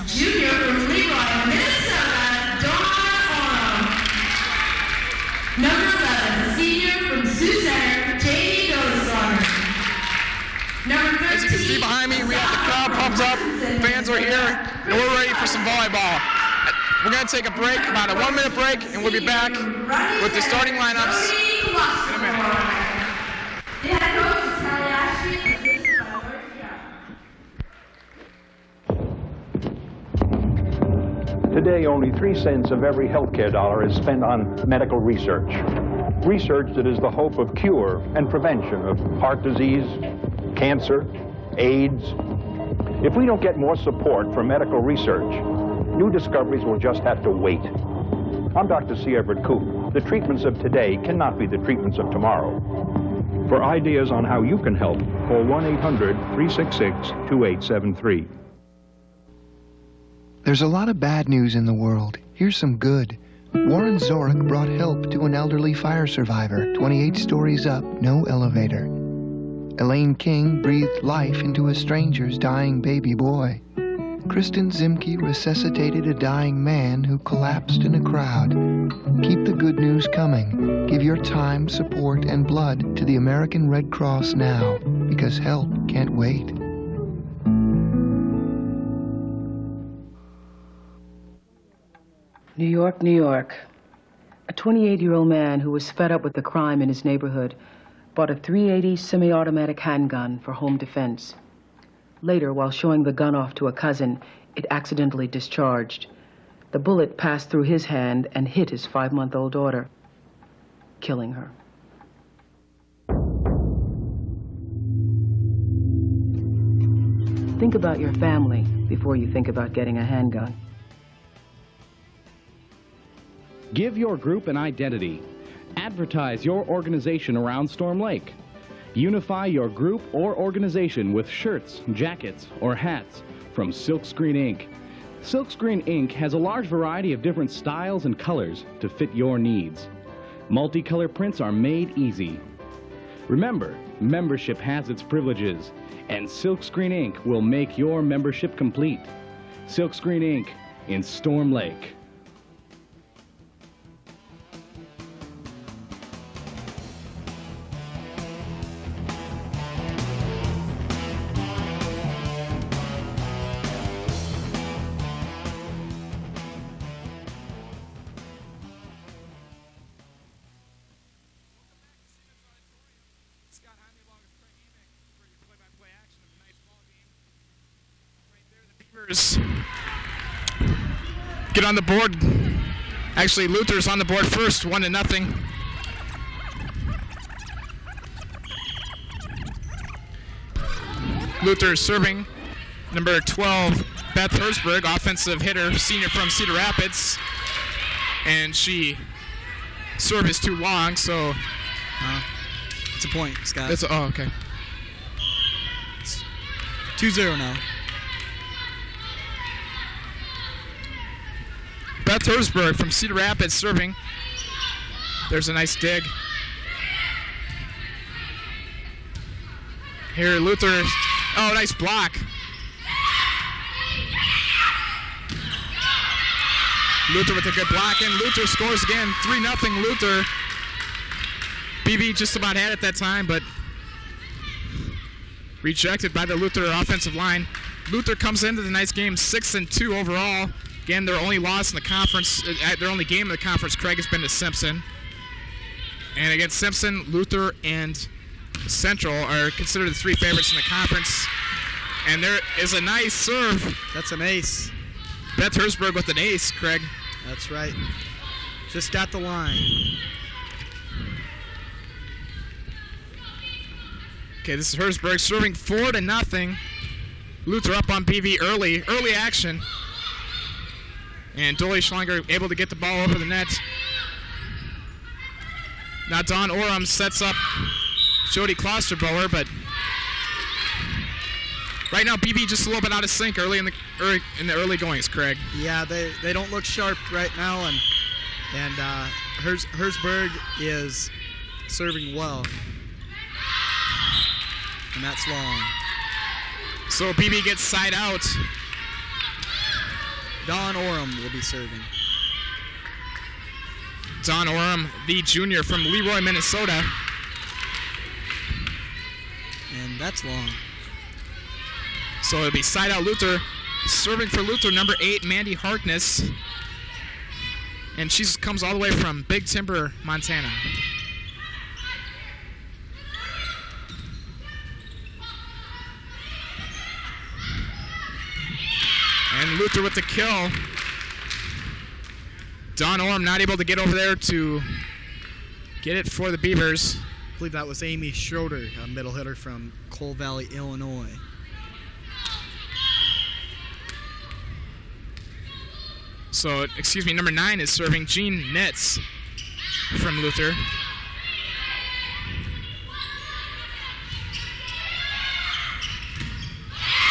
Junior from Leroy, Minnesota, Dawn. Number 11, senior from Sioux Center, J.D. Goldeswater. Number 13, as you can see behind me, we have the crowd pumped up, fans are here, and we're ready for some volleyball. We're going to take a break, about a 1-minute break, and we'll be back with the starting lineups in a minute. Today, only 3 cents of every healthcare dollar is spent on medical research. Research that is the hope of cure and prevention of heart disease, cancer, AIDS. If we don't get more support for medical research, new discoveries will just have to wait. I'm Dr. C. Everett Koop. The treatments of today cannot be the treatments of tomorrow. For ideas on how you can help, call 1-800-366-2873. There's a lot of bad news in the world. Here's some good. Warren Zorich brought help to an elderly fire survivor, 28 stories up, no elevator. Elaine King breathed life into a stranger's dying baby boy. Kristen Zimke resuscitated a dying man who collapsed in a crowd. Keep the good news coming. Give your time, support, and blood to the American Red Cross now, because help can't wait. New York, New York. A 28-year-old man who was fed up with the crime in his neighborhood bought a .380 semi-automatic handgun for home defense. Later, while showing the gun off to a cousin, it accidentally discharged. The bullet passed through his hand and hit his 5-month-old daughter, killing her. Think about your family before you think about getting a handgun. Give your group an identity. Advertise your organization around Storm Lake. Unify your group or organization with shirts, jackets, or hats from Silkscreen Inc. Silkscreen Inc. has a large variety of different styles and colors to fit your needs. Multicolor prints are made easy. Remember, membership has its privileges, and Silkscreen Inc. will make your membership complete. Silkscreen Inc. in Storm Lake. Get on the board. Actually, Luther's on the board first, 1-0. Luther serving. Number 12, Beth Herzberg, offensive hitter, senior from Cedar Rapids. And she serve is too long, so... it's a point, Scott. Oh, okay. It's 2-0 now. Beth Herzberg from Cedar Rapids serving. There's a nice dig. Here, Luther. Oh, nice block. Luther with a good block, and Luther scores again. 3-0 Luther. BB just about had it that time, but rejected by the Luther offensive line. Luther comes into the nice game 6-2 overall. Again, their only loss in the conference, their only game in the conference, Craig, has been to Simpson. And against Simpson, Luther and Central are considered the 3 favorites in the conference. And there is a nice serve. That's an ace. Beth Herzberg with an ace, Craig. That's right. Just got the line. Okay, this is Herzberg serving 4-0. Luther up on BV early action. And Dolly Schlanger able to get the ball over the net. Now Dawn Oram sets up Jody Klosterbauer, but right now BB just a little bit out of sync early in the early goings, Craig. Yeah, they don't look sharp right now, and Herzberg is serving well, and that's long. So BB gets side out. Dawn Orem will be serving. Dawn Orem, the junior from Leroy, Minnesota. And that's long. So it'll be side out Luther. Serving for Luther, number 8, Mandy Harkness. And she comes all the way from Big Timber, Montana. And Luther with the kill. Dawn Orem not able to get over there to get it for the Beavers. I believe that was Amy Schroeder, a middle hitter from Coal Valley, Illinois. So, excuse me, number 9 is serving Jean Nitz from Luther.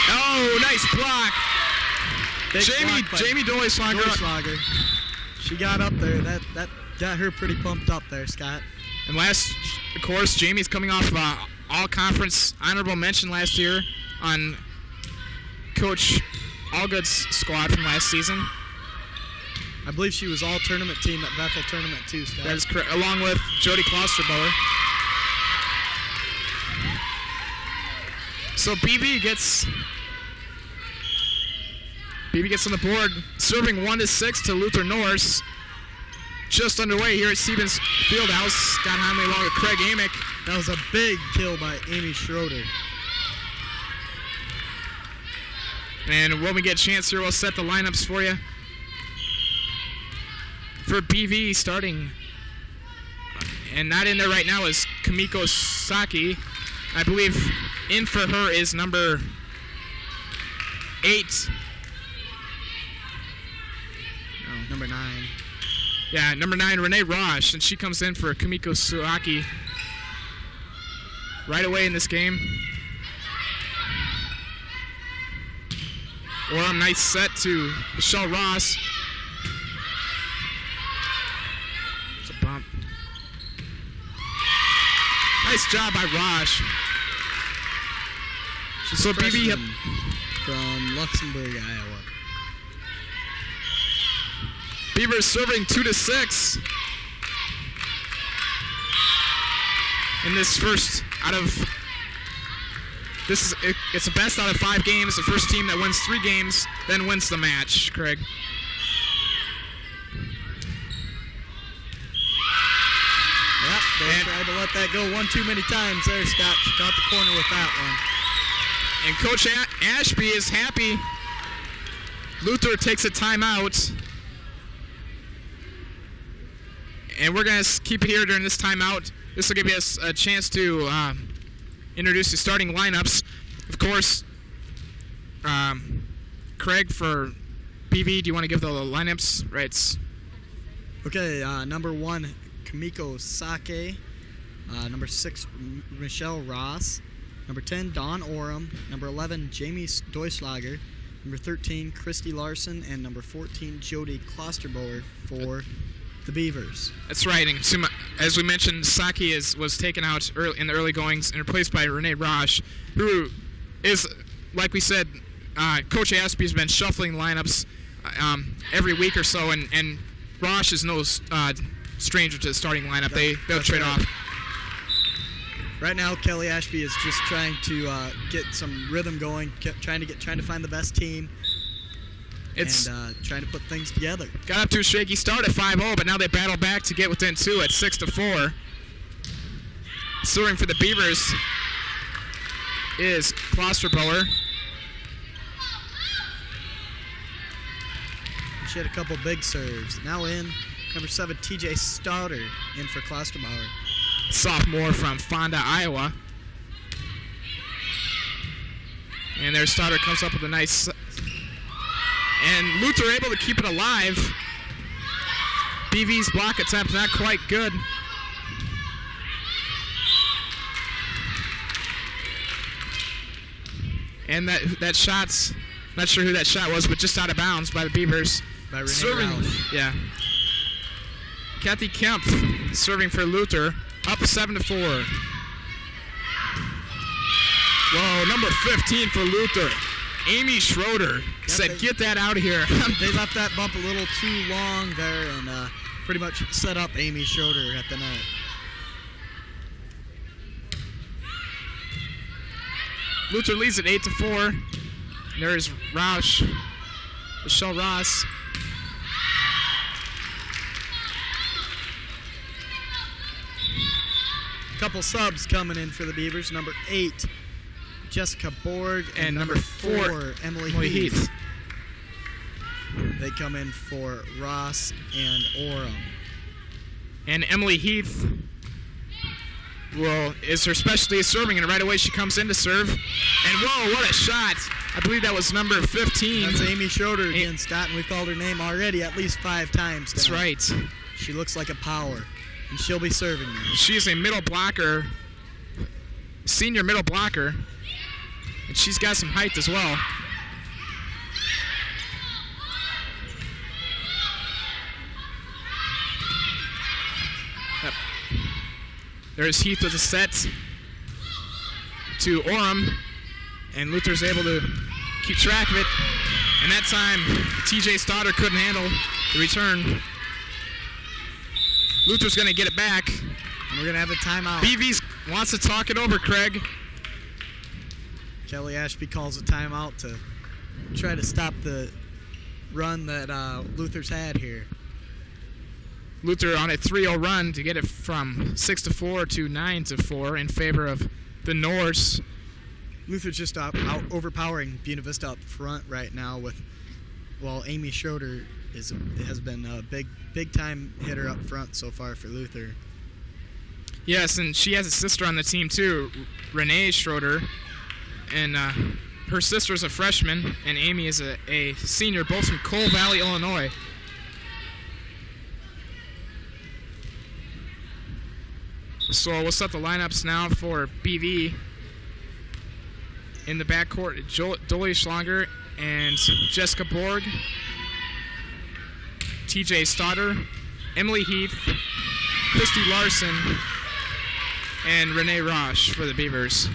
Oh, nice block. Jamie Doyslager. She got up there. That got her pretty pumped up there, Scott. And last, of course, Jamie's coming off all-conference honorable mention last year on Coach Allgood's squad from last season. I believe she was all-tournament team at Bethel Tournament too, Scott. That is correct, along with Jody Klosterboer. So BB gets on the board, serving 1-6 to Luther Norse. Just underway here at Stevens Fieldhouse. Scott Hanley along with Craig Amick. That was a big kill by Amy Schroeder. And when we get a chance here, we'll set the lineups for you. For BV starting, and not in there right now is Kamiko Saki. I believe in for her is number 8. No. Number 9. Yeah, number 9, Renee Roche, and she comes in for Kamiko Saki right away in this game. Orem, nice set to Michelle Ross. It's a bump. Nice job by Roche. She's so a BB from Luxembourg, Iowa. Beavers serving 2-6 in this first out of it's the best out of 5 games. The first team that wins 3 games then wins the match. Craig. Yep, they tried to let that go one too many times there, Scott. She caught the corner with that one. And Coach Ashby is happy. Luther takes a timeout. And we're going to keep it here during this timeout. This will give us a chance to introduce the starting lineups. Of course, Craig, for PV, do you want to give the lineups? Right. Okay, number 1, Kamiko Sake. Number 6, Michelle Ross. Number 10, Dawn Orem. Number 11, Jamie Doyslager. Number 13, Christy Larson. And number 14, Jody Klosterboer for the Beavers. That's right. And as we mentioned, Saki was taken out in the early goings and replaced by Renee Roche, who is, like we said, Coach Aspie has been shuffling lineups every week or so, and Roche is no stranger to the starting lineup. They'll trade off. Right now, Kelly Ashby is just trying to get some rhythm going, trying to find the best team. It's trying to put things together. Got up to a shaky start at 5-0, but now they battle back to get within 2 at 6-4. Serving for the Beavers is Klosterboer. She had a couple big serves. Now in, number 7, TJ Stouter in for Klosterboer. Sophomore from Fonda, Iowa. And their starter comes up with a nice... And Luther able to keep it alive. BV's block attempt not quite good. And that shot's, not sure who that shot was, but just out of bounds by the Beavers. By Renee Rausch. Yeah. Kathy Kemp serving for Luther, up 7-4. Whoa, number 15 for Luther. Amy Schroeder said, "Get that out of here." They left that bump a little too long there and pretty much set up Amy Schroeder at the net. Luther leads at 8-4. There's Michelle Ross. Couple subs coming in for the Beavers. Number 8, Jessica Borg, and number 4, Emily Heath. They come in for Ross and Orem. And Emily Heath is her specialty is serving, and right away she comes in to serve. And whoa, what a shot! I believe that was number 15. That's Amy Schroeder again, Scott, and we've called her name already at least 5 times. That's right. She looks like a power, and she'll be serving now. She is a middle blocker, senior middle blocker, and she's got some height as well. There's Heath with a set to Orem, and Luther's able to keep track of it. And that time, TJ Stoddard couldn't handle the return. Luther's going to get it back. And we're going to have a timeout. BV wants to talk it over, Craig. Kelly Ashby calls a timeout to try to stop the run that Luther's had here. Luther on a 3-0 run to get it from 6-4 to 9-4 in favor of the Norse. Luther's just out overpowering Buena Vista up front right now while Amy Schroeder has been a big time hitter up front so far for Luther. Yes, and she has a sister on the team too, Renee Schroeder, and her sister's a freshman, and Amy is a senior, both from Coal Valley, Illinois. So we'll set the lineups now for BV. In the backcourt, Dolly Schlanger and Jessica Borg, TJ Stoddard, Emily Heath, Christy Larson, and Renee Roche for the Beavers.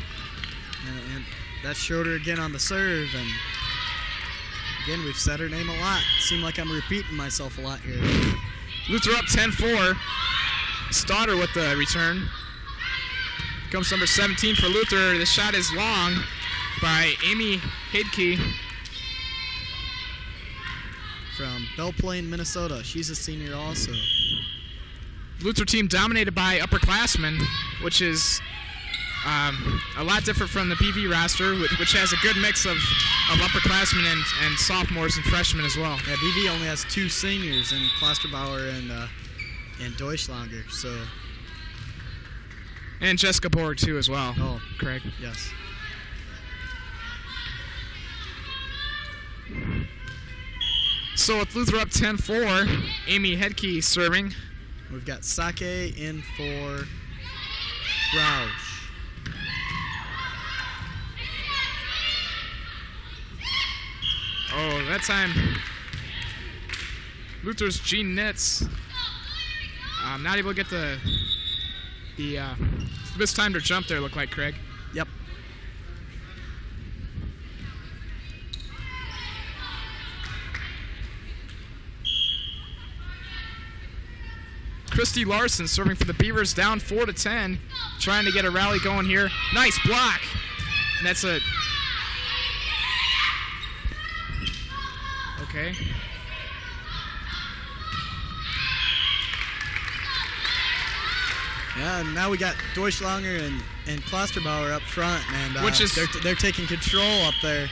And that's Schroeder again on the serve, and again, we've said her name a lot. Seem like I'm repeating myself a lot here. Luther up 10-4. Stoddard with the return. Comes number 17 for Luther. The shot is long by Amy Hidkey. From Belle Plaine, Minnesota. She's a senior also. Luther team dominated by upperclassmen, which is a lot different from the BV roster, which has a good mix of upperclassmen and sophomores and freshmen as well. Yeah, BV only has 2 seniors in Klosterbauer and Deutschlanger, so. And Jessica Borg too as well. Oh, Craig. Yes. So with Luther up 10-4, Amy Hidkey serving. We've got Sake in for Roush. Oh, that time Luther's Jean Nitz not able to get the mistimed her jump there, looked like, Craig. Yep. Christy Larson serving for the Beavers, down 4-10, trying to get a rally going here. Nice block. And that's a... Okay. Yeah, and now we got Deutschlanger and Klosterbauer up front, and which is they're taking control up there.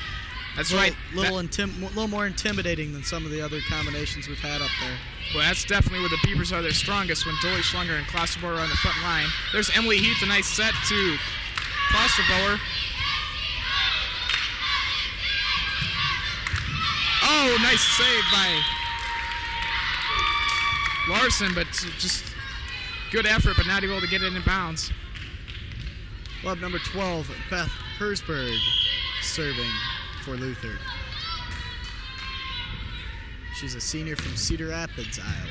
That's right. Little more intimidating than some of the other combinations we've had up there. Well, that's definitely where the Beavers are their strongest, when Dolly Schlanger and Klosterbauer are on the front line. There's Emily Heath, a nice set to Klosterbauer. Oh, nice save by Larson, but just good effort, but not able to get it in bounds. Club number 12, Beth Hersberg, serving for Luther. She's a senior from Cedar Rapids, Iowa.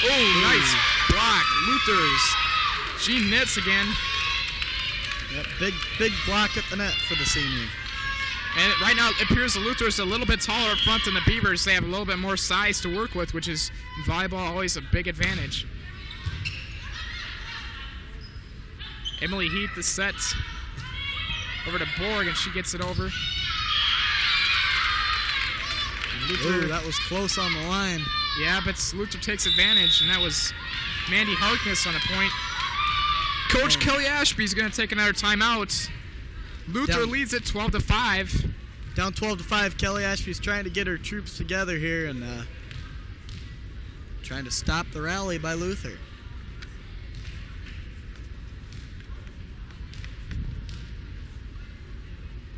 Oh, nice block. Luther's Jean Nitz again. Yep, big block at the net for the senior. And right now, it appears the Luther is a little bit taller up front than the Beavers. They have a little bit more size to work with, which is in volleyball always a big advantage. Emily Heath is set over to Borg, and she gets it over. Ooh, that was close on the line. Yeah, but Luther takes advantage, and that was Mandy Harkness on the point. Coach Kelly Ashby is going to take another timeout. Luther leads it 12-5. Down 12-5. Kelly Ashby's trying to get her troops together here and trying to stop the rally by Luther.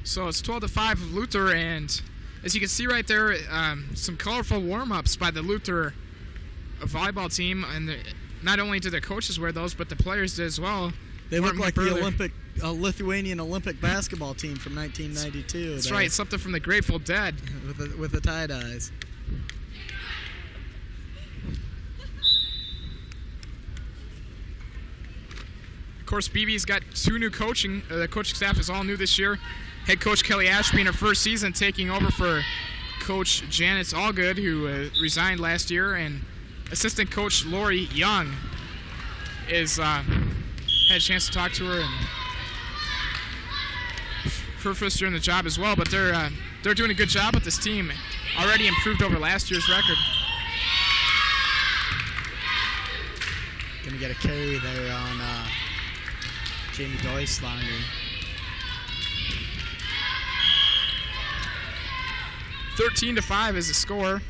So it's 12-5 of Luther, and as you can see right there, some colorful warm-ups by the Luther volleyball team, and not only did the coaches wear those, but the players did as well. They look like the Lithuanian Olympic basketball team from 1992. That's right, something from the Grateful Dead. with the tie-dyes. Of course, BB's got 2 new coaching. The coaching staff is all new this year. Head coach Kelly Ashby in her first season taking over for Coach Janice Allgood, who resigned last year, and assistant coach Lori Young is had a chance to talk to her, and her first year in the job as well. But they're doing a good job with this team. Already improved over last year's record. Gonna get a carry there on Jamie Doislanger. 13-5 is the score.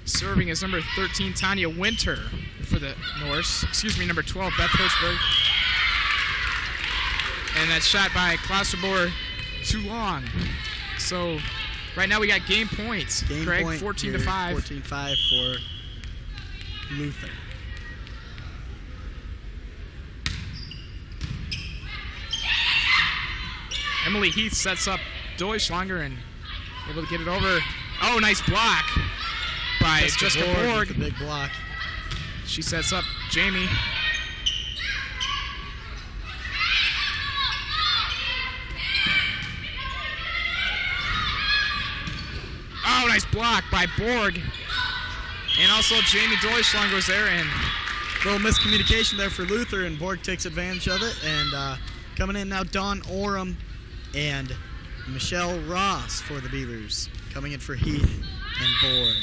Serving is number 13, Tanya Winter for the Norse. Excuse me, number 12, Beth Hirschberg. And that shot by Klosterboer too long. So right now we got game points. Craig, 14-5. 14-5 for Luther. Emily Heath sets up Deutschlanger and able to get it over. Oh, nice block by Jessica Borg. The big block. She sets up Jamie. Oh, nice block by Borg. And also Jamie Deutschlanger was there, and a little miscommunication there for Luther, and Borg takes advantage of it. And coming in now, Dawn Oram and Michelle Ross for the Beavers. Coming in for Heath and Borg.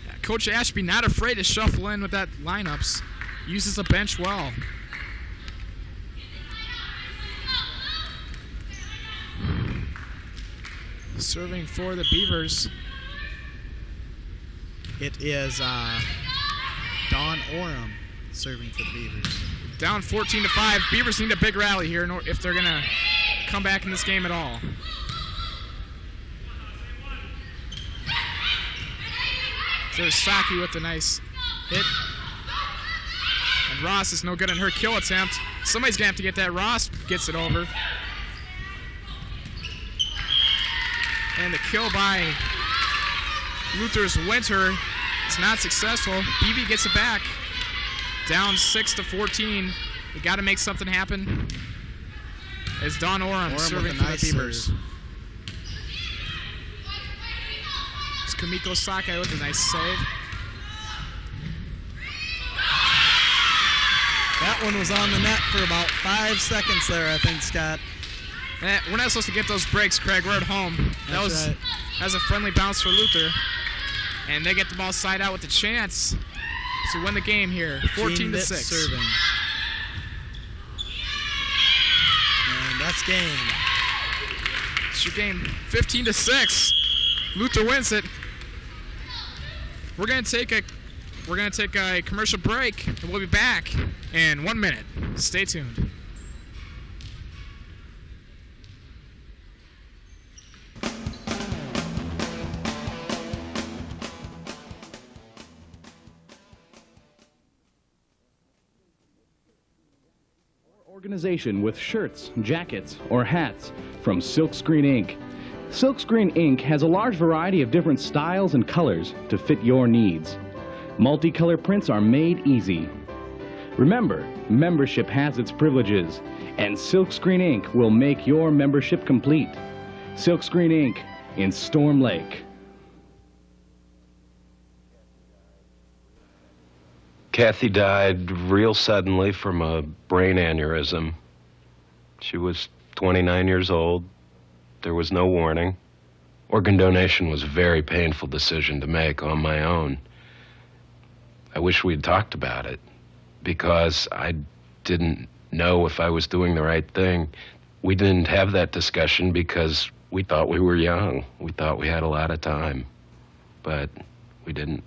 Yeah, Coach Ashby not afraid to shuffle in with that lineups. Uses the bench well. Serving for the Beavers. It is Dawn Oram serving for the Beavers. Down 14-5. Beavers need a big rally here if they're going to come back in this game at all. There's Saki with a nice hit. And Ross is no good on her kill attempt. Somebody's going to have to get that. Ross gets it over. And the kill by Luther's Winter is not successful. BB gets it back. Down 6-14. We got to make something happen. As Dawn Oram serving for the Beavers. It's Kamiko Sakai with a nice save. That one was on the net for about 5 seconds there, I think, Scott. We're not supposed to get those breaks, Craig. We're at home. That was a friendly bounce for Luther. And they get the ball side out with a chance to win the game here, 14-6. Serving. And that's game. It's your game, 15-6. Luther wins it. We're gonna take a commercial break, and we'll be back in 1 minute. Stay tuned. Organization with shirts, jackets, or hats from Silkscreen Inc. Silkscreen Inc. has a large variety of different styles and colors to fit your needs. Multicolor prints are made easy. Remember, membership has its privileges, and Silkscreen Ink will make your membership complete. Silkscreen Ink in Storm Lake. Kathy died real suddenly from a brain aneurysm. She was 29 years old. There was no warning. Organ donation was a very painful decision to make on my own. I wish we'd talked about it, because I didn't know if I was doing the right thing. We didn't have that discussion because we thought we were young. We thought we had a lot of time, but we didn't.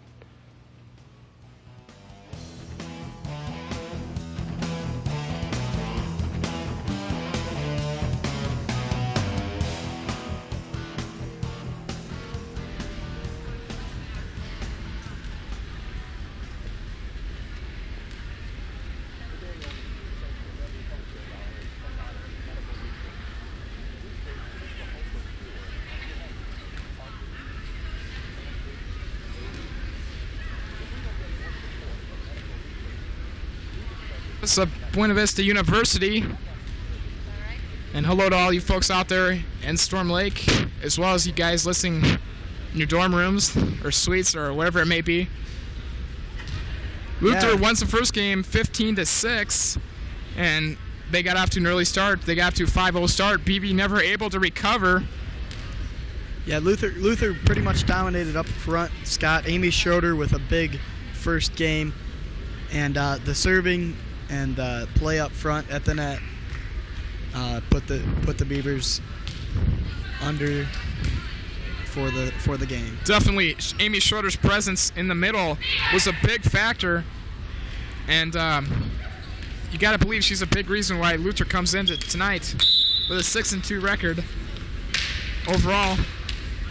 This is Buena Vista University, and hello to all you folks out there in Storm Lake, as well as you guys listening in your dorm rooms or suites or whatever it may be. Luther won the first game 15-6, and they got off to an early start. They got off to a 5-0 start. BB never able to recover. Yeah, Luther pretty much dominated up front. Scott, Amy Schroeder with a big first game, and the serving and play up front at the net put the Beavers under for the game. Definitely, Amy Schroeder's presence in the middle was a big factor, and you got to believe she's a big reason why Luther comes into tonight with a 6-2 record overall.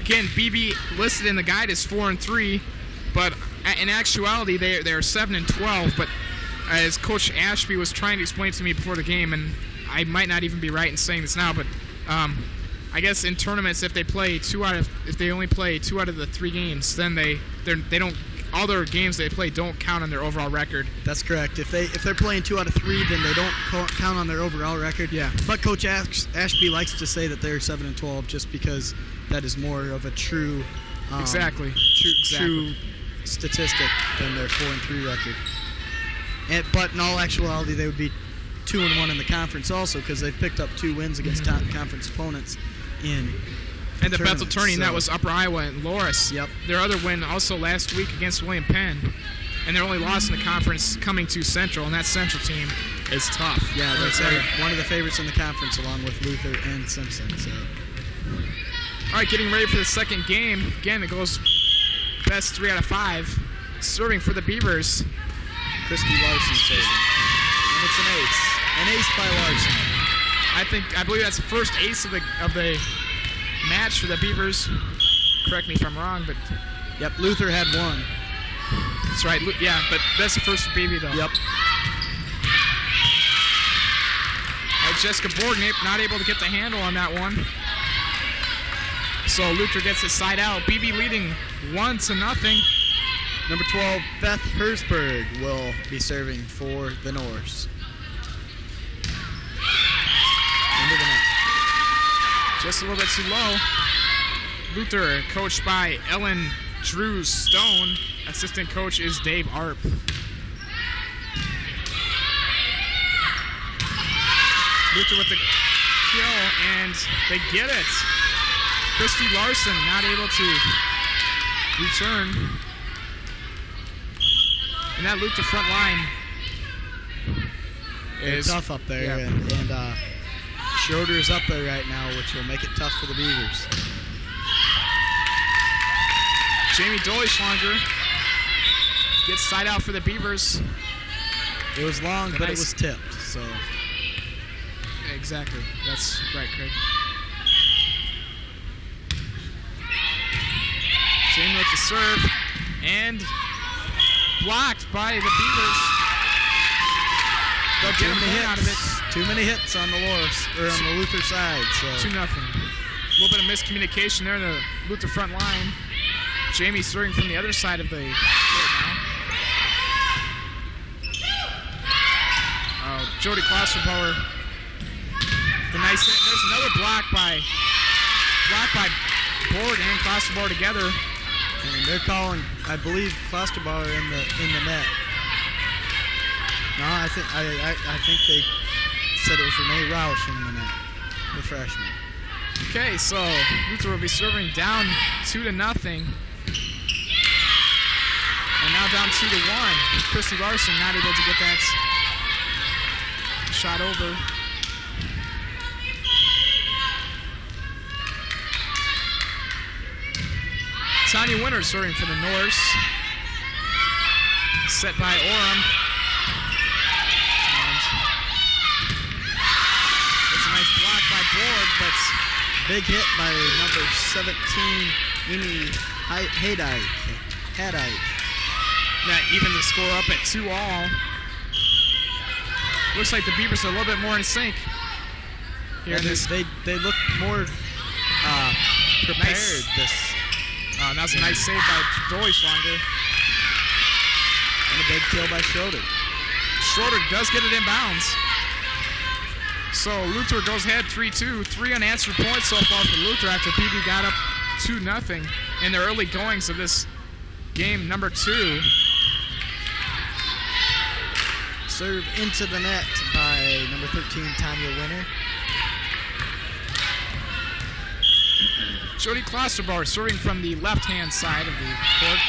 Again, BB listed in the guide is 4-3, but in actuality they're 7-12. But as Coach Ashby was trying to explain to me before the game, and I might not even be right in saying this now, but I guess in tournaments, if they only play 2 out of the 3 games, then they don't, all their games they play don't count on their overall record. That's correct. If they're playing 2 out of 3, then they don't count on their overall record. Yeah. But Coach Ashby likes to say that they're 7-12 just because that is more of a true true statistic than their 4-3 record. But in all actuality, they would be 2-1 in the conference also, because they've picked up 2 wins against top conference opponents in and the Bethel tourney, that was Upper Iowa and Loris. Yep. Their other win also last week against William Penn, and their only loss in the conference coming to Central, and that Central team is tough. Yeah, they're one of the favorites in the conference along with Luther and Simpson. So. All right, getting ready for the second game. Again, it goes best 3 out of 5. Serving for the Beavers, Christy Larson serving. And it's an ace. An ace by Larson. I believe that's the first ace of the match for the Beavers. Correct me if I'm wrong, but yep, Luther had 1. That's right. Yeah, but that's the first for BB though. Yep. All right, Jessica Borg not able to get the handle on that one. So Luther gets it side out. BB leading 1-0. Number 12, Beth Hersberg will be serving for the Norse. Into the net. Just a little bit too low. Luther, coached by Ellen Drews Stone. Assistant coach is Dave Arp. Luther with the kill, and they get it. Christy Larson not able to return. And that Luther front line is tough up there, yeah. and Schroeder is up there right now, which will make it tough for the Beavers. Jamie Doleschlager gets side out for the Beavers. It was long, but it was tipped, so. Exactly. That's right, Craig. Jamie with the serve, and blocked by the Beavers. They'll get him out of it. Too many hits on the Luther side. So 2-0. A little bit of miscommunication there in the Luther front line. Jamie serving from the other side of the court now. Jody Klosterpower. The nice hit. There's another block by Board and Klosterpower together. And they're calling, I believe, Klosterbauer in the net. No, I think they said it was Renee Roush in the net, the freshman. Okay, so Luther will be serving down 2-0. And now down 2-1. Christy Larson not able to get that shot over. Tanya Winter serving for the Norse. Set by Orem. And it's a nice block by Board, but big hit by number 17, Amy Hadite. That even the score up at 2-all. Looks like the Beavers are a little bit more in sync. Here And they look more prepared. Nice. That was a nice save by Deutschlager. And a big kill by Schroeder. Schroeder does get it in bounds. So Luther goes ahead 3-2. 3 unanswered points so far for Luther after PB got up 2-0 in the early goings of this game number 2. Serve into the net by number 13, Tanya Winter. Jody Klosterbauer serving from the left-hand side of the court.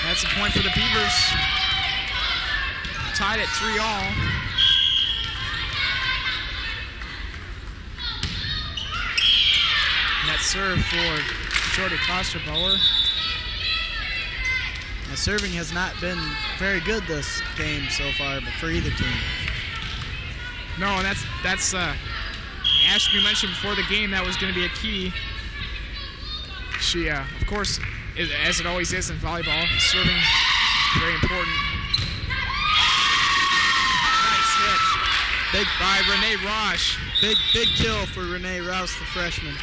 That's a point for the Beavers. Tied at 3-all. Net serve for Jody Klosterbauer. Now, serving has not been very good this game so far, but for either team. No, and that's Ashby mentioned before the game that was going to be a key. She, of course, as it always is in volleyball, serving very important. Nice hit. Big by Renee Roche. Big kill for Renee Rouse, the freshman.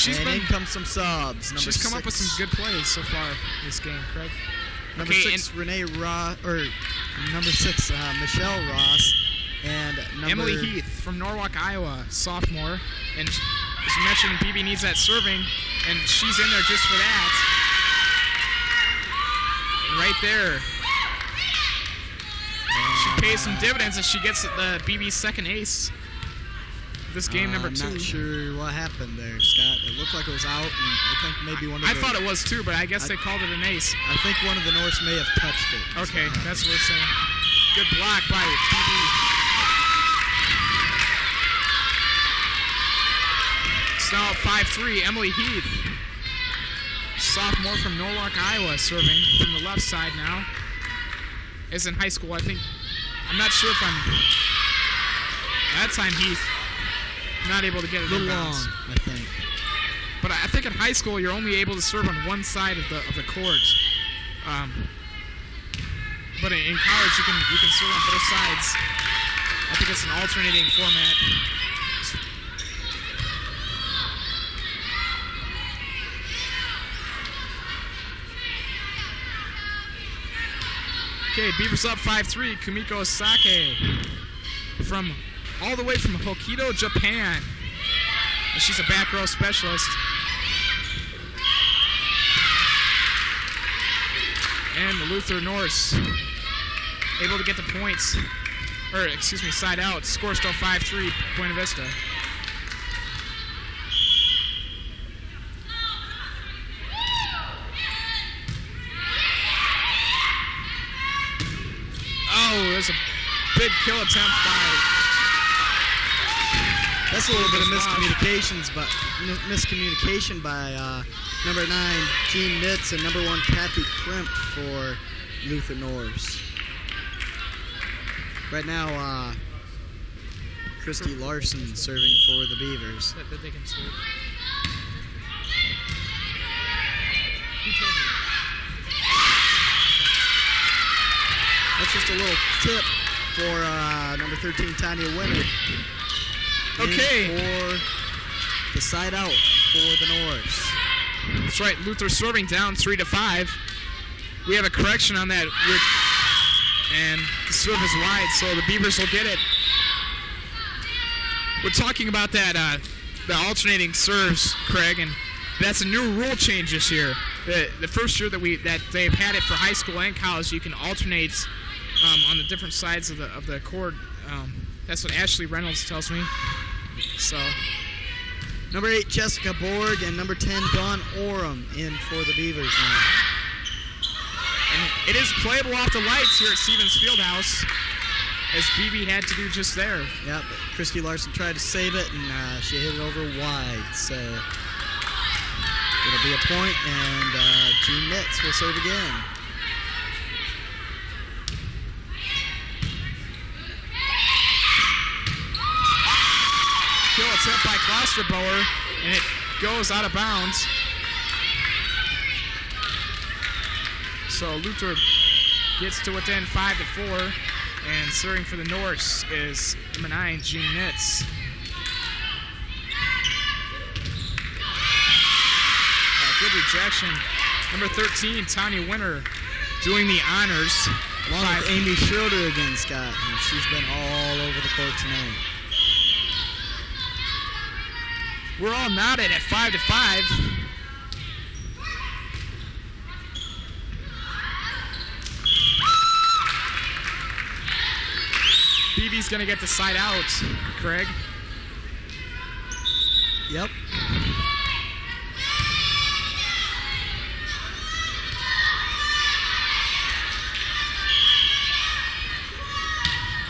In comes some subs. Number she's come 6. up with some good plays so far this game, Craig. Number 6, Renee Ross, or number 6, Michelle Ross, and Emily Heath from Norwalk, Iowa, sophomore. And as you mentioned, BB needs that serving, and she's in there just for that. And right there. She pays some dividends as she gets the BB's second ace. This game number 2. I'm not sure what happened there, Scott. It looked like it was out, and I think maybe one of the... I thought it was too, but I guess they called it an ace. I think one of the Norse may have touched it. Okay, that's what we're saying. Good block by BB. It's now at 5-3. Emily Heath, sophomore from Norwalk, Iowa, serving from the left side now. Is in high school, I think. I'm not sure if that time Heath not able to get it a little in long, bounds. I think. But I think in high school you're only able to serve on one side of the court. But in college you can serve on both sides. I think it's an alternating format. Okay, Beavers up 5-3. Kumiko Sake from all the way from Hokkaido, Japan. And she's a back row specialist. And the Luther Norse able to get the points. Or, excuse me, side out. Score still 5-3, Buena Vista. Oh, there's a big kill attempt by... That's a little bit of miscommunication by number 9, Jean Nitz, and number 1, Kathy Krimp for Luther Norse. Right now, Christy Larson serving for the Beavers. That they can serve. That's just a little tip for number 13, Tanya Winter. Okay. For the side out for the Norse. That's right. Luther serving down 3-5. we have a correction on that. And the serve is wide, so the Beavers will get it. We're talking about that, the alternating serves, Craig, and that's a new rule change this year. The first year that they've had it for high school and college, you can alternate on the different sides of the court. That's what Ashley Reynolds tells me. So, number 8, Jessica Borg, and number 10, Dawn Oram in for the Beavers now. And it is playable off the lights here at Stevens Fieldhouse, as BB had to do just there. Yeah, but Christy Larson tried to save it, and she hit it over wide. So it'll be a point, and Jean Nitz will serve again. Kill attempt by Klosterbauer, and it goes out of bounds. So Luther gets to within 5-4, and serving for the Norse is number 9, Jean Nitz. Good rejection. Number 13, Tanya Winter, doing the honors. Along with Amy Schroeder again, Scott. And she's been all over the court tonight. We're all knotted at 5-5. BB's going to get the side out, Craig. Yep.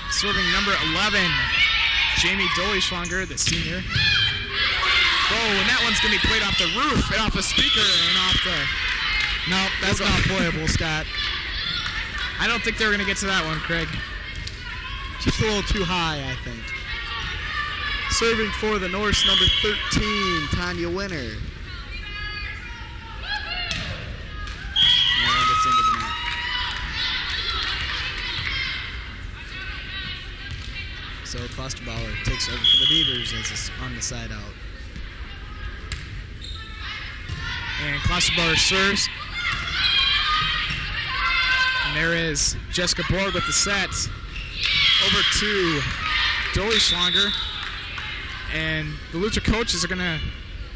Serving number 11, Jamie Doleyschwanger, the senior. Oh, and that one's going to be played off the roof and off a speaker and off the... No, that's not playable, Scott. I don't think they're going to get to that one, Craig. Just a little too high, I think. Serving for the Norse, number 13, Tanya Winter. And it's into the net. So Klosterbauer takes over for the Beavers as it's on the side out. And Klosterbauer serves. And there is Jessica Borg with the set. Over to Doleyschwanger. And the Luther coaches are going to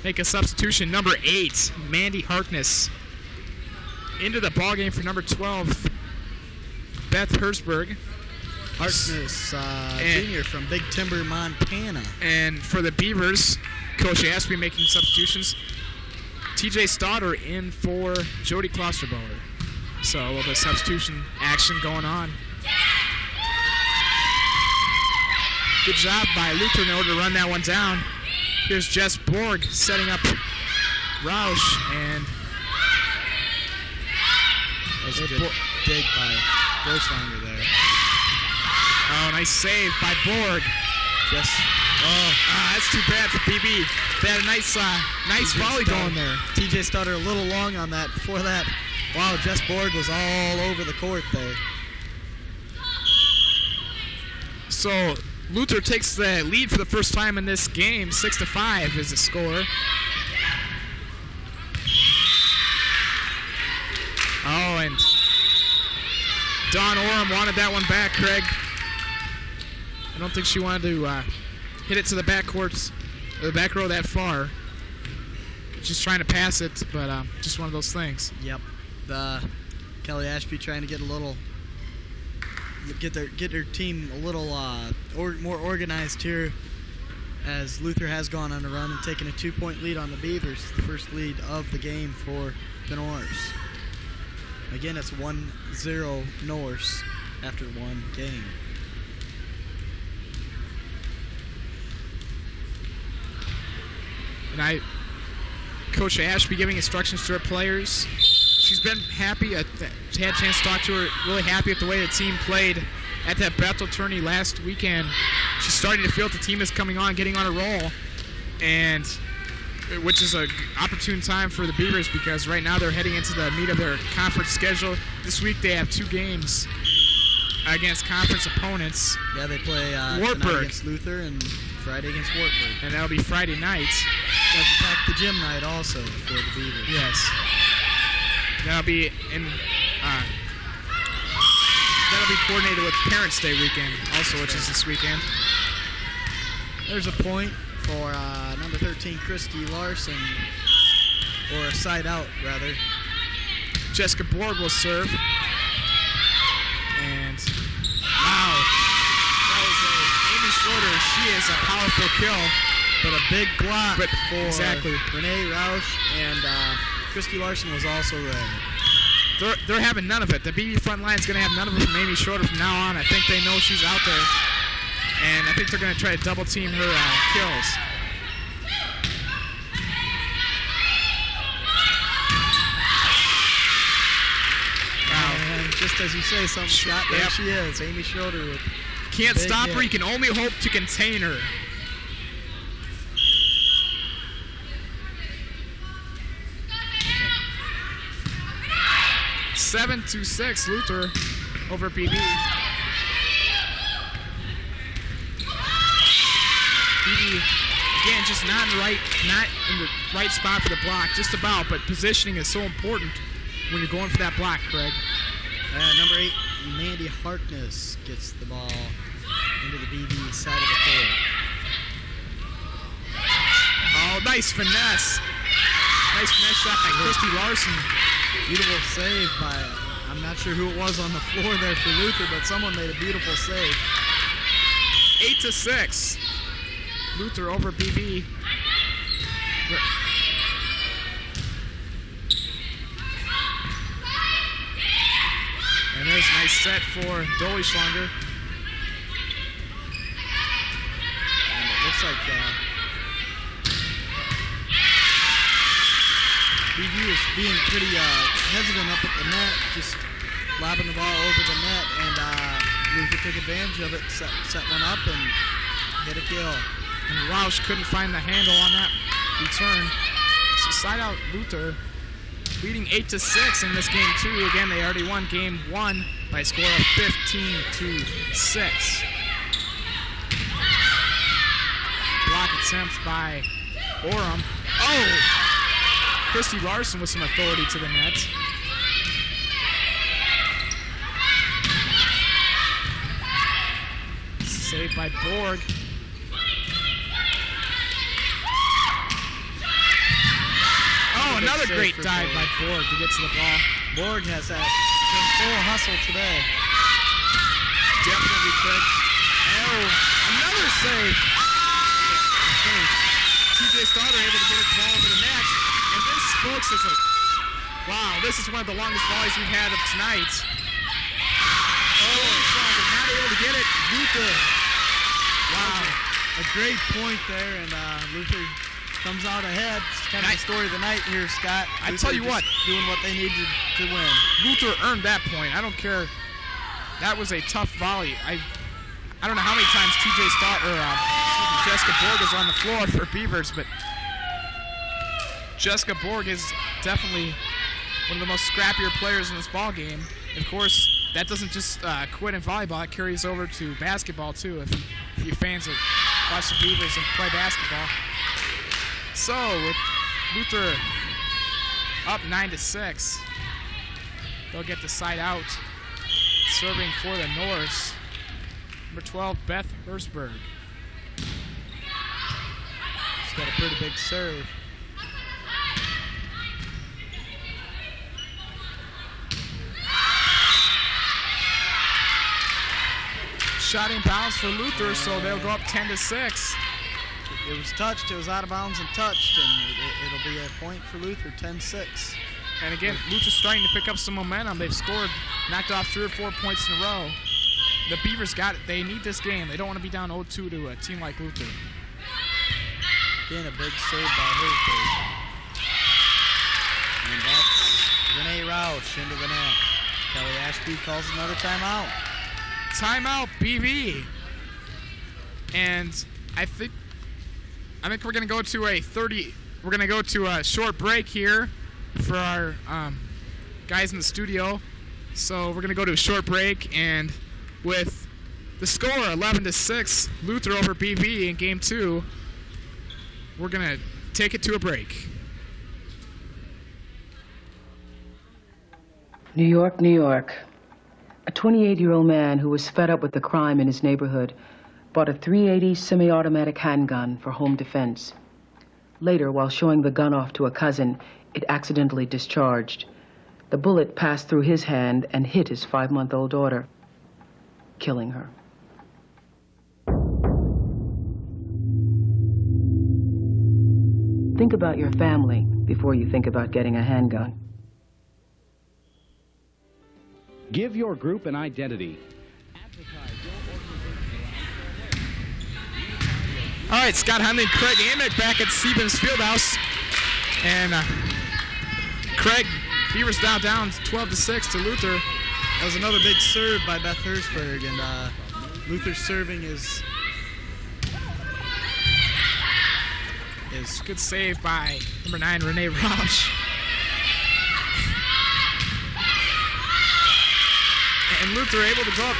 make a substitution. Number 8, Mandy Harkness. Into the ballgame for number 12, Beth Herzberg. Harkness, junior from Big Timber, Montana. And for the Beavers, Coach Aspie making substitutions. TJ Stodder in for Jody Klosterbauer. So a little bit of substitution action going on. Good job by Luther in order to run that one down. Here's Jess Borg setting up Roush, and that was a good dig by Doleyschwanger there. Oh, nice save by Borg. Yes. That's too bad for BB. They had a nice volley going there. TJ Stodder a little long on that. Before that, wow, Jess Borg was all over the court there. So Luther takes the lead for the first time in this game. 6-5 is the score. Oh, and Dawn Oram wanted that one back, Craig. I don't think she wanted to hit it to the backcourts, the back row that far. Just trying to pass it, but just one of those things. Yep. Kelly Ashby trying to get a little, get their team a little more organized here, as Luther has gone on a run and taken a 2-point lead on the Beavers, the first lead of the game for the Norse. Again, it's 1-0 Norse after one game. And Coach Ashby giving instructions to her players. She's been happy. I had a chance to talk to her. Really happy with the way the team played at that Bethel tourney last weekend. She's starting to feel that the team is coming on, getting on a roll, and which is an opportune time for the Beavers because right now they're heading into the meat of their conference schedule. This week they have 2 games against conference opponents. Yeah, they play Wartburg against Luther and Friday against Wartburg. And that'll be Friday night. That's pack the gym night also for the Beavers. Yes. That'll be in that'll be coordinated with Parents' Day weekend, also, which is this weekend. There's a point for number 13, Christy Larson, or a side out, rather. Jessica Borg will serve. And, wow, that was Amy Schroeder. She is a powerful kill. But a big block for exactly. Renee Roush, and Christy Larson was also there. They're having none of it. The BB front line is going to have none of it from Amy Schroeder from now on. I think they know she's out there. And I think they're going to try to double team her kills. And just as you say, something shot, there she is, Amy Schroeder. With can't stop her. You can only hope to contain her. Okay. 7-6, Luther over BB. BB, again, just not in the right spot for the block, just about. But positioning is so important when you're going for that block, Craig. Number 8, Mandy Harkness gets the ball into the BB side of the court. Oh, nice finesse. Nice finesse shot by Christy Larson. Beautiful save by, I'm not sure who it was on the floor there for Luther, but someone made a beautiful save. 8-6. Luther over BB. And there's a nice set for Dolly-Schlanger. And it looks like BB is being pretty hesitant up at the net, just lobbing the ball over the net, and Luther took advantage of it, set one up, and hit a kill. And Roush couldn't find the handle on that return. So side out Luther, leading 8-6 in this game too. Again, they already won game 1 by a score of 15-6. Block attempt by Orem. Oh! Christy Larson with some authority to the net. Saved by Borg. Oh, another great dive by Borg to get to the ball. Borg has that full hustle today. Definitely, Craig. Oh, another save. TJ Starter able to get the ball over the net. And this, folks, is wow, this is one of the longest volleys we've had of tonight. Oh, not able to get it. Luther. Wow. A great point there, and Luther comes out ahead. It's kind of the story of the night here, Scott. I tell you what, doing what they needed to win. Luther earned that point. I don't care. That was a tough volley. I don't know how many times TJ Jessica Borg is on the floor for Beavers, but Jessica Borg is definitely one of the most scrappier players in this ball game. Of course, that doesn't just quit in volleyball. It carries over to basketball too. If you fans that watch the Beavers and play basketball. So with Luther up 9-6, they'll get the side out. Serving for the Norse, number 12, Beth Hersberg. She's got a pretty big serve. Shot in bounds for Luther, so they'll go up 10-6. It was touched, it was out of bounds and touched, and it'll be a point for Luther, 10-6. And again, Luther's starting to pick up some momentum. They've scored, knocked off 3 or 4 points in a row. The Beavers got it. They need this game. They don't want to be down 0-2 to a team like Luther. Again, a big save by Heath. And that's Renee Roush into the net. Kelly Ashby calls another timeout. Timeout, BV. And I think we're gonna go to a short break here for our guys in the studio. So we're gonna go to a short break, and with the score 11-6, Luther over BV in game 2, we're gonna take it to a break. New York, New York. A 28-year-old man who was fed up with the crime in his neighborhood bought a .380 semi-automatic handgun for home defense. Later, while showing the gun off to a cousin, it accidentally discharged. The bullet passed through his hand and hit his 5-month-old daughter, killing her. Think about your family before you think about getting a handgun. Give your group an identity. Advertise your organization. All right, Scott Huntley and Craig Amick back at Stevens Fieldhouse. And Craig, Beavers now down 12-6 to Luther. That was another big serve by Beth Hirschberg, and Luther's serving is good save by number 9, Renee Rausch. And Luther able to go up.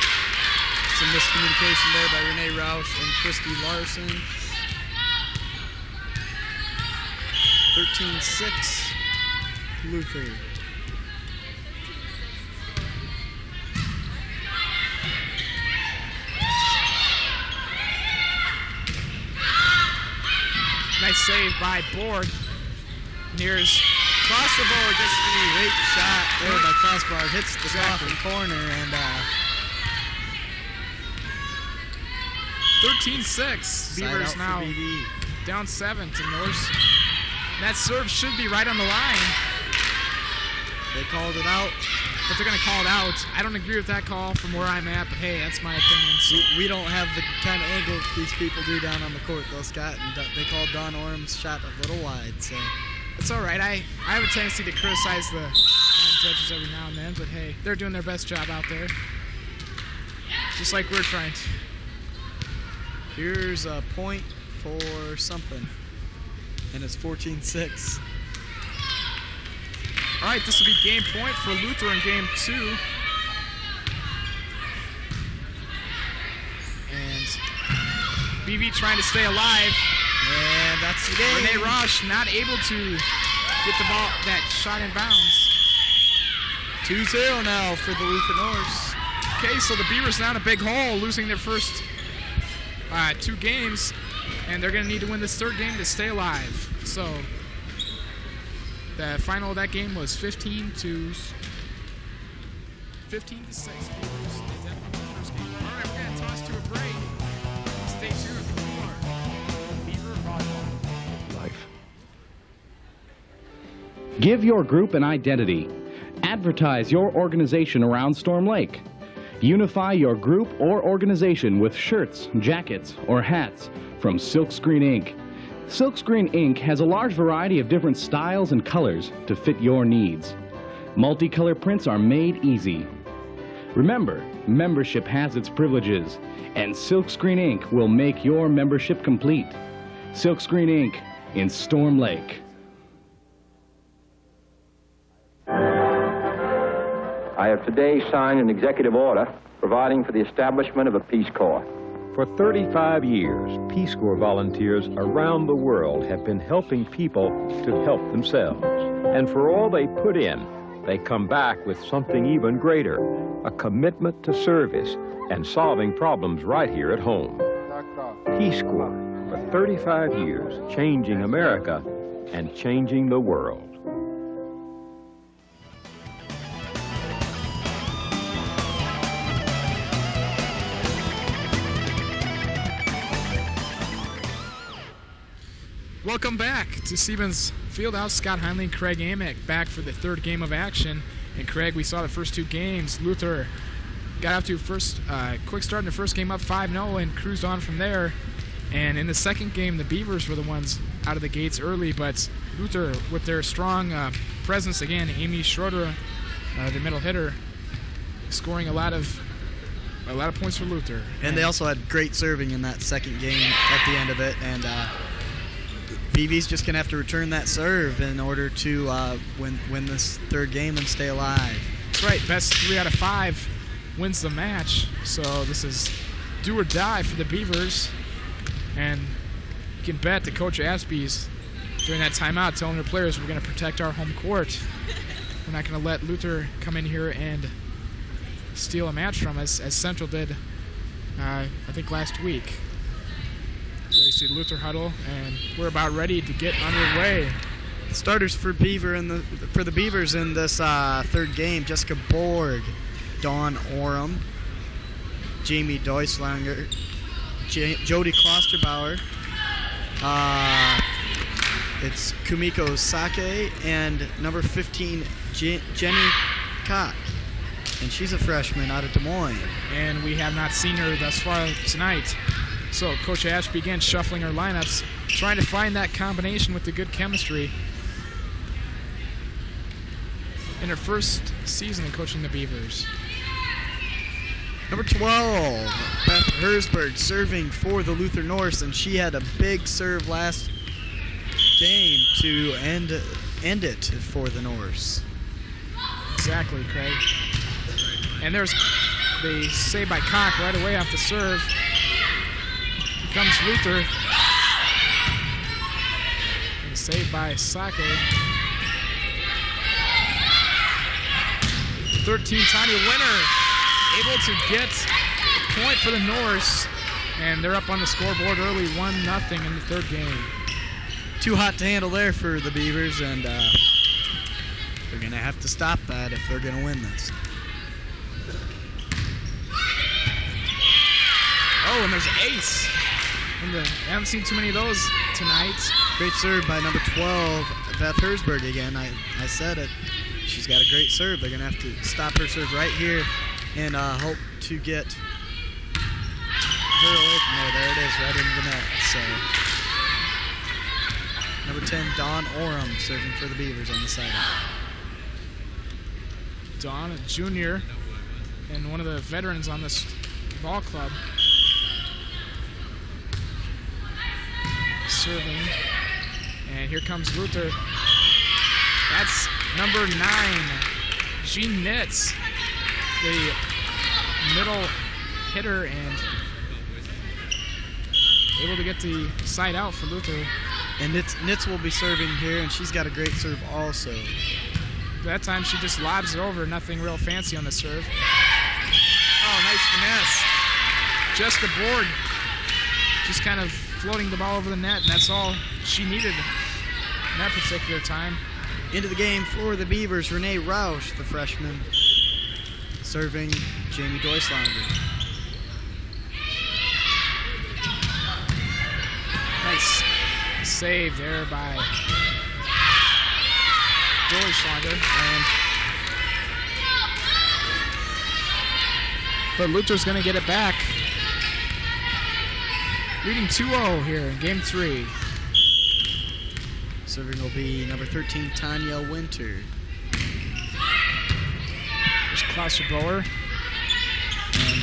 Some miscommunication there by Renee Rausch and Christy Larson. 13-6, Luther. Nice save by Borg. Nears across the board, gets the Great shot there by Crossbar. Hits the coffin corner, and 13-6. Beavers now down 7 to Norse. That serve should be right on the line. They called it out. But they're going to call it out. I don't agree with that call from where I'm at, but hey, that's my opinion. So. We don't have the kind of angle these people do down on the court, though, Scott. And they called Don Orum's shot a little wide, so. It's all right. I have a tendency to criticize the judges every now and then, but hey, they're doing their best job out there. Just like we're trying to. Here's a point for something. And it's 14-6. All right, this will be game point for Luther in game 2. And BV trying to stay alive. And that's the game. Renee Rausch not able to get the ball, that shot in bounds. 2-0 now for the Luther Norse. Okay, so the Beavers now in a big hole, losing their first 2 games. And they're going to need to win this 3rd game to stay alive. So the final of that game was 15-6. Beavers. They definitely won the first game. All right, we're going to toss to a break. Stay tuned for more Beaver Volleyball. Life. Give your group an identity. Advertise your organization around Storm Lake. Unify your group or organization with shirts, jackets, or hats from Silkscreen Inc. Silkscreen Inc. has a large variety of different styles and colors to fit your needs. Multicolor prints are made easy. Remember, membership has its privileges, and Silkscreen Inc. will make your membership complete. Silkscreen Inc. in Storm Lake. I have today signed an executive order providing for the establishment of a Peace Corps. For 35 years, Peace Corps volunteers around the world have been helping people to help themselves. And for all they put in, they come back with something even greater, a commitment to service and solving problems right here at home. Peace Corps, for 35 years, changing America and changing the world. Welcome back to Stevens Fieldhouse. Scott Heinley and Craig Amick back for the 3rd game of action. And Craig, we saw the first 2 games. Luther got off to a quick start in the first game up 5-0 and cruised on from there. And in the second game, the Beavers were the ones out of the gates early, but Luther, with their strong presence again, Amy Schroeder, the middle hitter, scoring a lot of points for Luther. And they also had great serving in that second game at the end of it, and BV's just going to have to return that serve in order to win this 3rd game and stay alive. That's right. Best 3 out of 5 wins the match. So this is do or die for the Beavers. And you can bet that Coach Aspie's during that timeout telling their players we're going to protect our home court. We're not going to let Luther come in here and steal a match from us, as Central did, I think, last week. So you see Luther huddle, and we're about ready to get underway. Starters for the Beavers in this third game: Jessica Borg, Dawn Oram, Jamie Deuslanger, Jody Klosterbauer. It's Kumiko Sake and number 15, Jenny Koch. And she's a freshman out of Des Moines. And we have not seen her thus far tonight. So Coach Ash begins shuffling her lineups, trying to find that combination with the good chemistry. In her first season of coaching the Beavers. Number 12, Beth Hersberg, serving for the Luther Norse, and she had a big serve last game to end it for the Norse. Exactly, Craig. And there's the save by Koch right away off the serve. Here comes Luther. And save by Sake. 13, Tanya Winner, able to get a point for the Norse. And they're up on the scoreboard early, 1-0 in the third game. Too hot to handle there for the Beavers, and they're going to have to stop that if they're going to win this. Oh, and there's an ace. I haven't seen too many of those tonight. Great serve by number 12, Beth Hersberg again. I said it. She's got a great serve. They're going to have to stop her serve right here and hope to get her away from there. There it is, right into the net. So, number 10, Dawn Oram, serving for the Beavers on the side. Dawn, a junior, and one of the veterans on this ball club. Serving. And here comes Luther. That's number 9. Jean Nitz, the middle hitter, and able to get the side out for Luther. And Nitz will be serving here, and she's got a great serve also. That time she just lobs it over, nothing real fancy on the serve. Oh, nice finesse. Jessica Borg just kind of floating the ball over the net, and that's all she needed in that particular time. Into the game for the Beavers, Renee Rausch, the freshman, serving Jamie Deuslanger. Nice save there by Deuslanger. But Luther's going to get it back. Leading 2-0 here in game 3. Serving will be number 13, Tanya Winter. There's Klosterbauer. And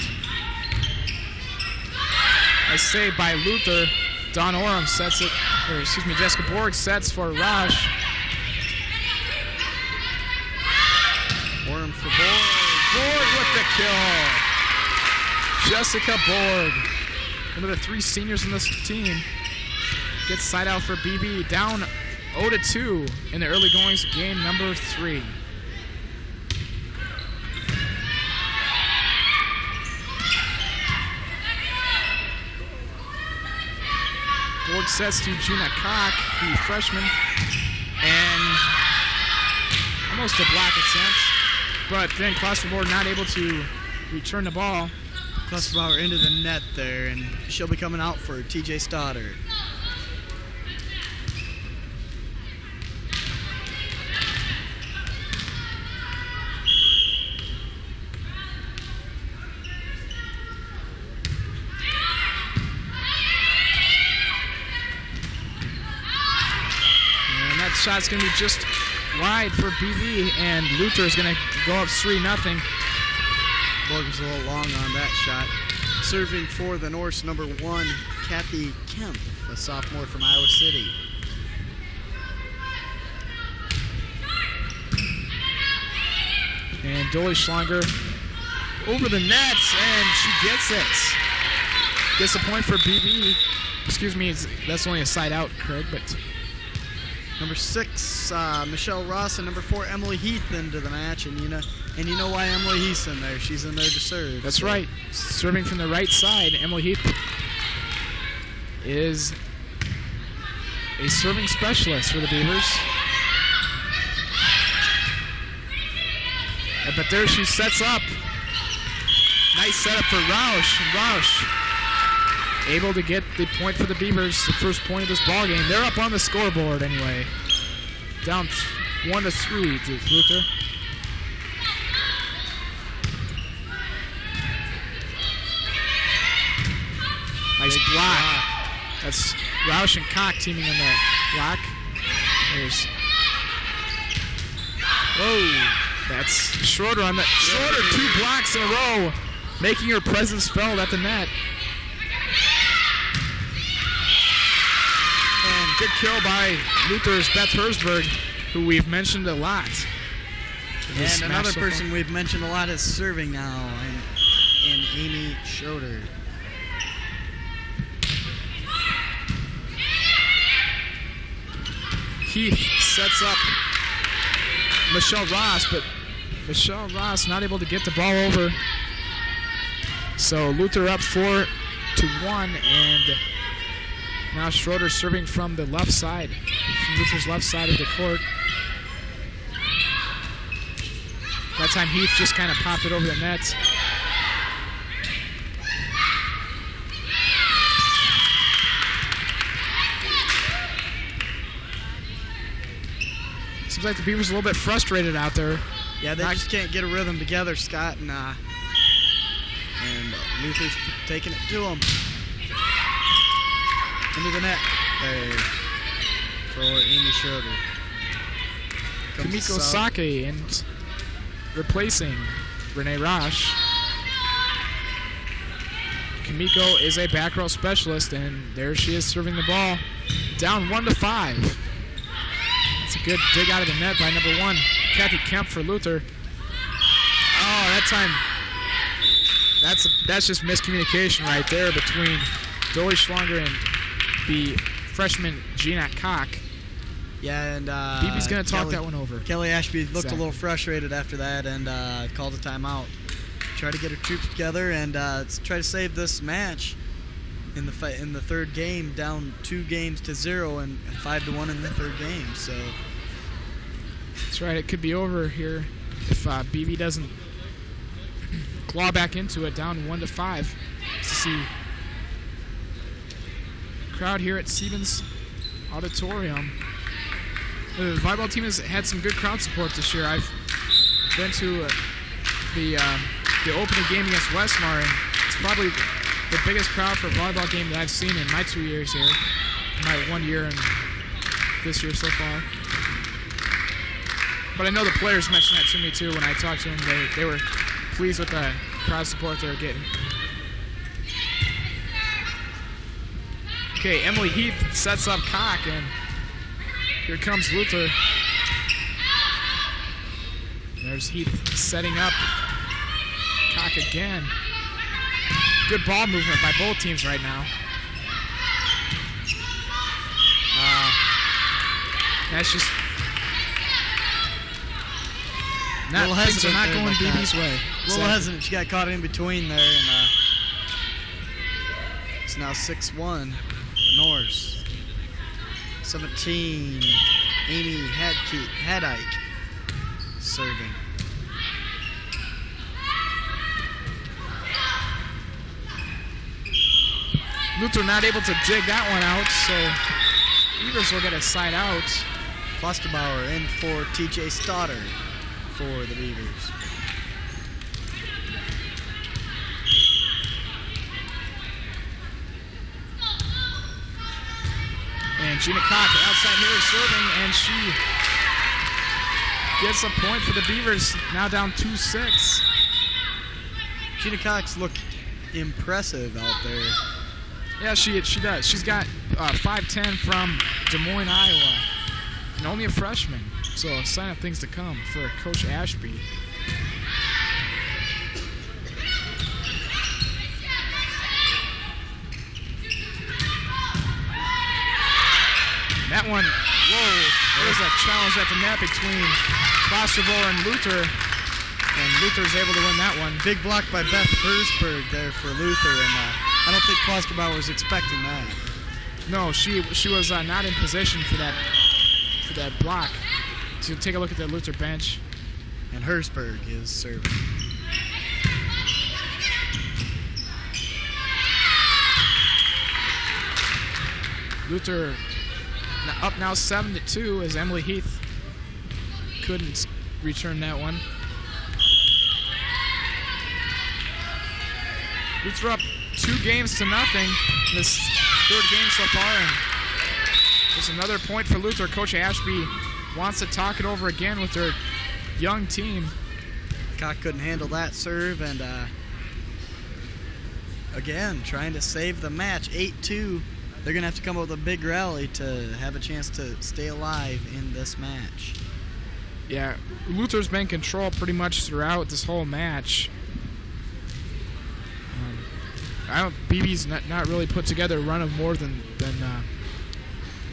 a save by Luther. Dawn Oram sets it, or excuse me, Jessica Borg sets for Rausch. Oram for Borg. Borg with the kill. Jessica Borg, one of the 3 seniors in this team, gets side out for BB, down 0-2 in the early goings of game number 3. Borg sets to Gina Koch, the freshman, and almost a block attempt, but then Klosterbauer not able to return the ball. Klosterbauer into the net there, and she'll be coming out for TJ Stoddard. And that shot's going to be just wide for BB, and Luther is going to go up 3-0. Borg was a little long on that shot. Serving for the Norse, number 1, Kathy Kemp, a sophomore from Iowa City. And Deuslanger over the net, and she gets it. Gets a point for BB. Excuse me, that's only a side out, Craig, but Number 6, Michelle Ross, and number 4, Emily Heath into the match. And you know why Emily Heath's in there. She's in there to serve. That's right. Serving from the right side, Emily Heath is a serving specialist for the Beavers. But there she sets up. Nice setup for Roush. And Roush able to get the point for the Beavers, the first point of this ball game. They're up on the scoreboard anyway. Down 1-3 to Luther. Nice block. That's Roush and Cock teaming in the block. There's. Whoa. That's Schroeder on that. Schroeder 2 blocks in a row, making her presence felt at the net. And good kill by Luther's Beth Herzberg, who we've mentioned a lot. And another person we've mentioned a lot is serving now, and Amy Schroeder. Heath sets up Michelle Ross, but Michelle Ross not able to get the ball over. So Luther up 4-1, and now Schroeder serving from the left side, from Luther's left side of the court. That time Heath just kind of popped it over the net. Seems like the Beavers are a little bit frustrated out there. Yeah, they just can't get a rhythm together, Scott, and Luther's taking it to him. Into the net there for Amy Schroeder. Kamiko Sake and replacing Renee Roche. Kamiko is a back row specialist, and there she is serving the ball. Down 1-5. That's a good dig out of the net by number 1, Kathy Kemp for Luther. Oh, that time, that's just miscommunication right there between Dolly Schlanger and the freshman Gina Koch. Yeah, and BB's going to talk that one over. Kelly Ashby looked a little frustrated after that and called a timeout. Try to get her troops together and try to save this match in the third game, down 2-0 and 5-1 in the third game. So that's right. It could be over here if BB doesn't claw back into it. Down 1-5. To see crowd here at Stevens Auditorium. The volleyball team has had some good crowd support this year. I've been to the opening game against Westmar, and it's probably the biggest crowd for a volleyball game that I've seen in my 2 years here. My 1 year and this year so far. But I know the players mentioned that to me too when I talked to them. They were pleased with the crowd support they were getting. Okay, Emily Heath sets up Cock, and here comes Luther. There's Heath setting up Cock again. Good ball movement by both teams right now. That's just things are not going BB's way. A little hesitant. She got caught in between there, and it's now 6-1 Norse. 17, Amy Hidkey serving. Luther not able to dig that one out, so Beavers will get a side out. Klosterbauer in for TJ Stoddard for the Beavers. And Gina Koch outside hitter serving, and she gets a point for the Beavers, now down 2-6. Gina Cox looked impressive out there. Yeah, she does. She's got 5'10" from Des Moines, Iowa, and only a freshman. So a sign of things to come for Coach Ashby. That one, whoa. was a challenge at the net between Klosterboer and Luther, and Luther's able to win that one. Big block by Beth Hersberg there for Luther, and I don't think Klosterboer was expecting that. No, she was not in position for that block. So take a look at the Luther bench. And Hersberg is serving. Luther up now 7-2 as Emily Heath couldn't return that one. Luther up 2-0 in this third game so far, and there's another point for Luther. Coach Ashby wants to talk it over again with their young team. Cock couldn't handle that serve, and again, trying to save the match. 8-2. They're going to have to come up with a big rally to have a chance to stay alive in this match. Yeah, Luther's been in control pretty much throughout this whole match. BB's not really put together a run of more than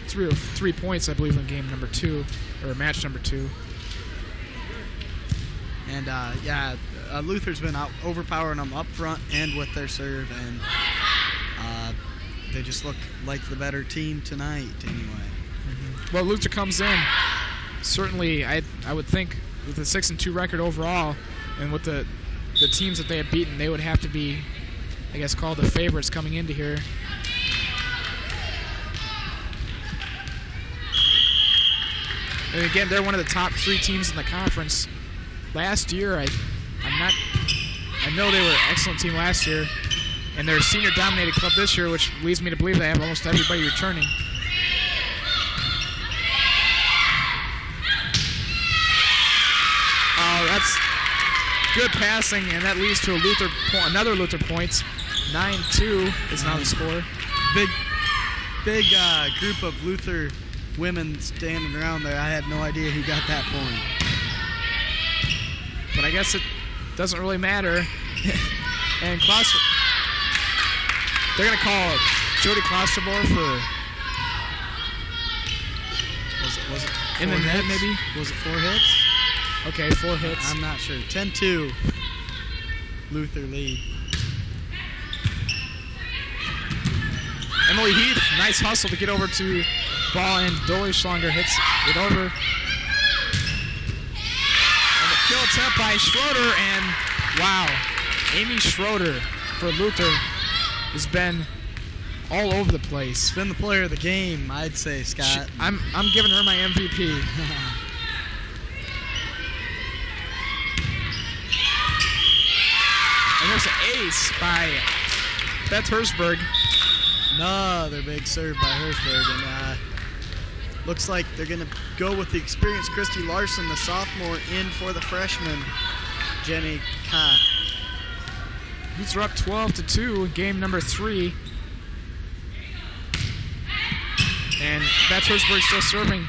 3 points, I believe, in game number 2, or match number 2. And Luther's been overpowering them up front and with their serve, and they just look like the better team tonight anyway. Mm-hmm. Well, Luther comes in. Certainly, I would think with a 6-2 record overall, and with the teams that they have beaten, they would have to be, I guess, called the favorites coming into here. And again, they're one of the top 3 teams in the conference. Last year, I know they were an excellent team last year, and they're a senior-dominated club this year, which leads me to believe they have almost everybody returning. Oh, that's good passing, and that leads to another Luther point. 9-2 is now the score. Big group of Luther women standing around there. I had no idea who got that point. But I guess it doesn't really matter. And they're going to call Jody Klosterboer for... Was it in the net, maybe? Was it 4 hits? Okay, 4 hits. I'm not sure. 10-2. Luther lead. Emily Heath, nice hustle to get over to ball, and Dolly-Schlanger hits it over. And the kill attempt by Schroeder, and wow, Amy Schroeder for Luther has been all over the place. Been the player of the game, I'd say, Scott. I'm giving her my MVP. And there's an ace by Beth Hersberg. Another big serve by Hersberg, and looks like they're going to go with the experienced Christy Larson, the sophomore, in for the freshman, Jenny Ka. These are up 12-2 in game number 3. And Beth Hersberg still serving.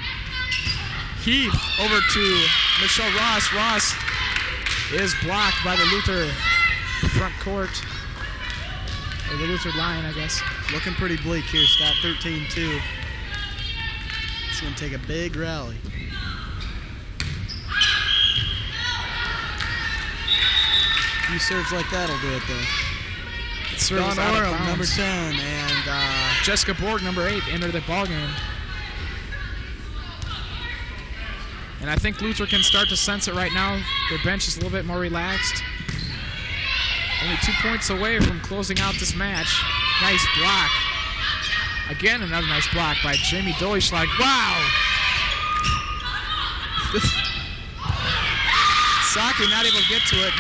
Heath over to Michelle Ross. Ross is blocked by the Luther front court. Or the Luther line, I guess. Looking pretty bleak here, Scott. 13-2. It's going to take a big rally. A few serves like that will do it, though. Dawn Oram, number 10, and Jessica Borg, number 8, enter the ballgame. And I think Luther can start to sense it right now. Their bench is a little bit more relaxed. Only 2 points away from closing out this match. Nice block. Again, another nice block by Jamie Dollyschlag. Wow! Saki not able to get to it.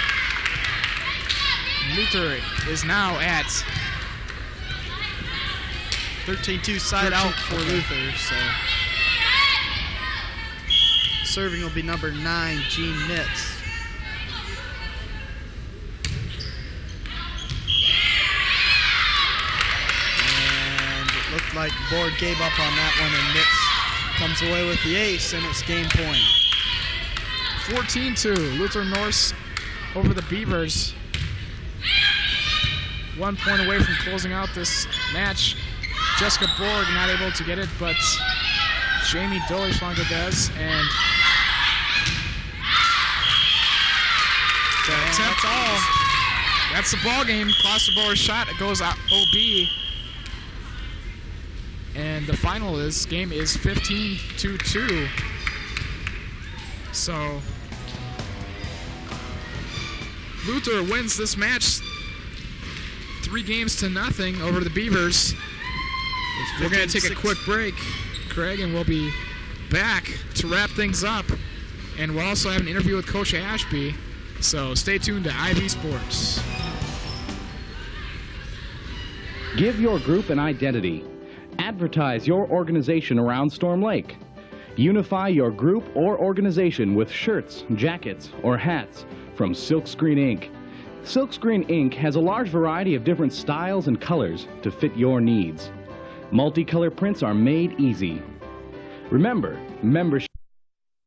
Luther is now at 13-2 side out for Luther. So serving will be number 9, Jean Nitz. And it looked like Borg gave up on that one, and Nitz comes away with the ace, and it's game point. 14-2. Luther Norse over the Beavers. 1 point away from closing out this match. Jessica Borg not able to get it, but Jamie Doleschlager does, and the attempt all. That's the ball game. Klosterboer's shot, it goes out OB. And the final of this game is 15-2. So Luther wins this match 3-0 over the Beavers. We're going to take a quick break, Craig, and we'll be back to wrap things up. And we'll also have an interview with Coach Ashby. So stay tuned to IV Sports. Give your group an identity. Advertise your organization around Storm Lake. Unify your group or organization with shirts, jackets, or hats from Silkscreen Inc. Silkscreen Inc. has a large variety of different styles and colors to fit your needs. Multicolor prints are made easy. Remember, membership